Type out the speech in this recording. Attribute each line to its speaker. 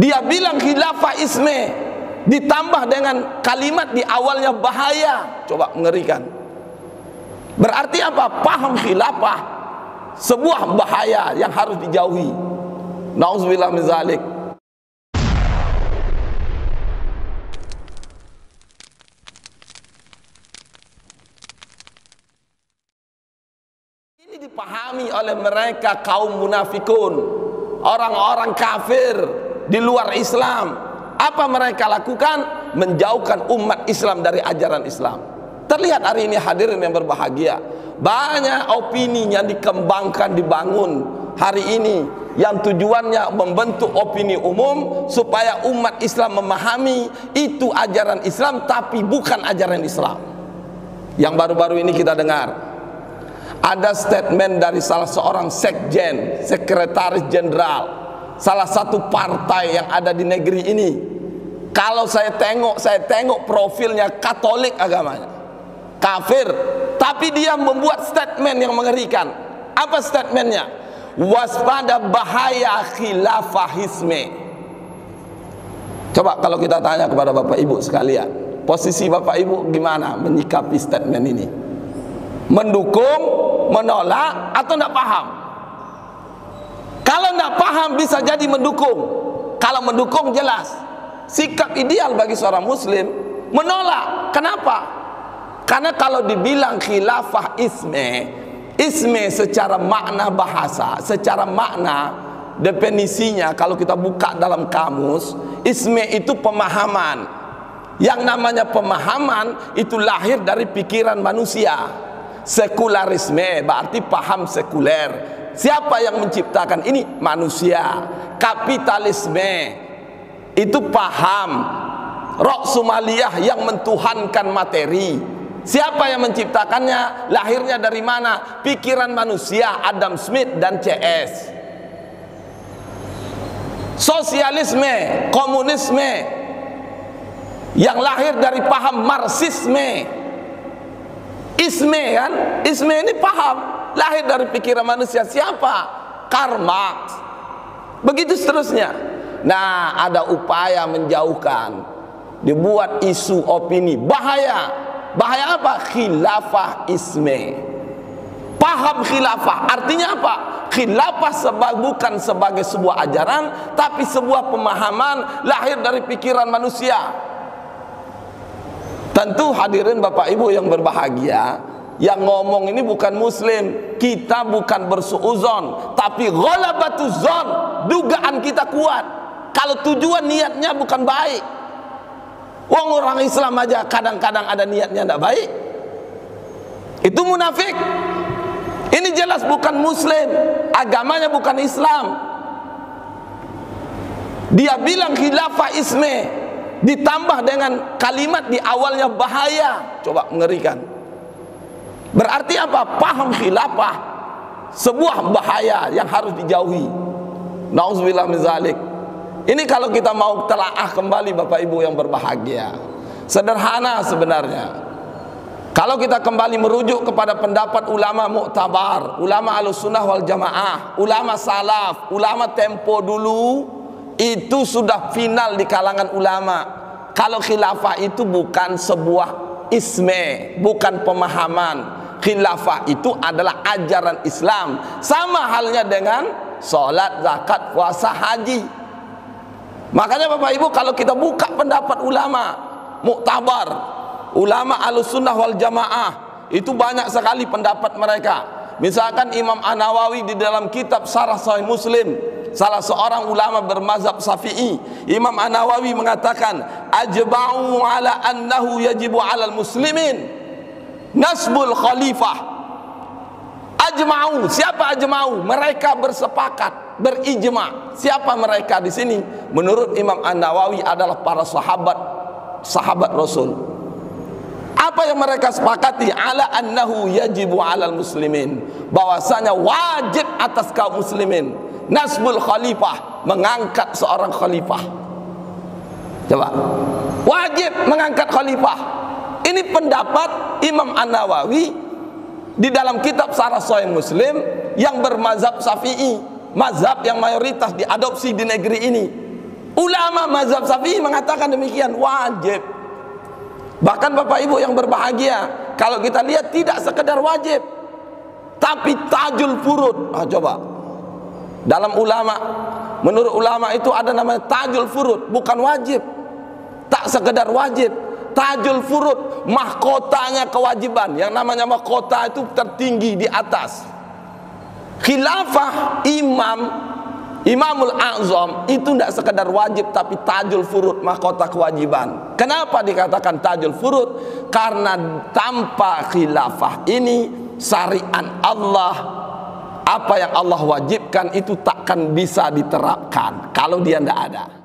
Speaker 1: Dia bilang khilafah isme ditambah dengan kalimat di awalnya bahaya. Coba, mengerikan. Berarti apa? Paham khilafah sebuah bahaya yang harus dijauhi. Nauzubillah min zalik. Ini dipahami oleh mereka kaum munafikun, orang-orang kafir di luar Islam. Apa mereka lakukan? Menjauhkan umat Islam dari ajaran Islam. Terlihat hari ini hadirin yang berbahagia, banyak opini yang dikembangkan, dibangun hari ini yang tujuannya membentuk opini umum supaya umat Islam memahami itu ajaran Islam tapi bukan ajaran Islam. Yang baru-baru ini kita dengar ada statement dari salah seorang sekjen, sekretaris jenderal salah satu partai yang ada di negeri ini. Kalau saya tengok profilnya Katolik agamanya, kafir, tapi dia membuat statement yang mengerikan. Apa statementnya? Waspada bahaya khilafahisme. Coba kalau kita tanya kepada Bapak Ibu sekalian, posisi Bapak Ibu gimana menyikapi statement ini? Mendukung, menolak, atau tidak paham? Kalau tidak paham bisa jadi mendukung. Kalau mendukung jelas sikap ideal bagi seorang muslim. Menolak, kenapa? Karena kalau dibilang khilafah isme secara makna bahasa, secara makna definisinya kalau kita buka dalam kamus, isme itu pemahaman. Yang namanya pemahaman itu lahir dari pikiran manusia. Sekularisme berarti paham sekuler. Siapa yang menciptakan ini? Manusia. Kapitalisme itu paham ra'sumaliyah yang mentuhankan materi. Siapa yang menciptakannya? Lahirnya dari mana? Pikiran manusia, Adam Smith dan CS. Sosialisme, komunisme yang lahir dari paham Marxisme. Isme kan? Isme ini paham lahir dari pikiran manusia. Siapa? Karl Marx. Begitu seterusnya. Nah, ada upaya menjauhkan, dibuat isu opini. Bahaya. Bahaya apa? Khilafah isme. Paham khilafah artinya apa? Khilafah bukan sebagai sebuah ajaran, tapi sebuah pemahaman lahir dari pikiran manusia. Tentu hadirin Bapak Ibu yang berbahagia, yang ngomong ini bukan muslim. Kita bukan bersuuzon, tapi ghalabatuzon, dugaan kita kuat kalau tujuan niatnya bukan baik. Wong orang Islam aja kadang-kadang ada niatnya tidak baik, itu munafik. Ini jelas bukan muslim, agamanya bukan Islam. Dia bilang khilafah isme ditambah dengan kalimat di awalnya bahaya. Coba, mengerikan. Berarti apa? Paham khilafah sebuah bahaya yang harus dijauhi. Nauzubillah min zalik. Ini kalau kita mau telaah kembali Bapak Ibu yang berbahagia, sederhana sebenarnya. Kalau kita kembali merujuk kepada pendapat ulama muktabar, ulama Ahlussunnah wal Jamaah, ulama salaf, ulama tempo dulu, itu sudah final di kalangan ulama. Kalau khilafah itu bukan sebuah isme, bukan pemahaman. Khilafah itu adalah ajaran Islam. Sama halnya dengan sholat, zakat, puasa, haji. Makanya Bapak Ibu kalau kita buka pendapat ulama muktabar, ulama Ahlussunnah wal Jamaah, itu banyak sekali pendapat mereka. Misalkan Imam An-Nawawi di dalam kitab Syarah Sahih Muslim, salah seorang ulama bermazhab Syafi'i, Imam An-Nawawi mengatakan, ajma'u ala annahu yajibu 'alal muslimin nasbul khalifah. Ajma'u, siapa ajma'u? Mereka bersepakat, berijma'. Siapa mereka di sini? Menurut Imam An-Nawawi adalah para sahabat Rasul. Apa yang mereka sepakati? Ala annahu yajibu 'alal muslimin, bahwasanya wajib atas kaum muslimin nasbul khalifah, mengangkat seorang khalifah. Coba, wajib mengangkat khalifah. Ini pendapat Imam An-Nawawi di dalam kitab Syarah Sahih Muslim yang bermazhab Syafi'i, mazhab yang mayoritas diadopsi di negeri ini. Ulama mazhab Syafi'i mengatakan demikian, wajib. Bahkan Bapak Ibu yang berbahagia, kalau kita lihat tidak sekedar wajib, tapi tajul furud. Coba, dalam ulama, menurut ulama itu ada namanya tajul furud, bukan wajib, tak sekedar wajib, tajul furud, mahkotanya kewajiban. Yang namanya mahkota itu tertinggi di atas. Khilafah Imamul A'zam itu tidak sekedar wajib, tapi tajul furud, mahkota kewajiban. Kenapa dikatakan tajul furud? Karena tanpa khilafah ini syariat Allah, apa yang Allah wajibkan itu takkan bisa diterapkan kalau dia tidak ada.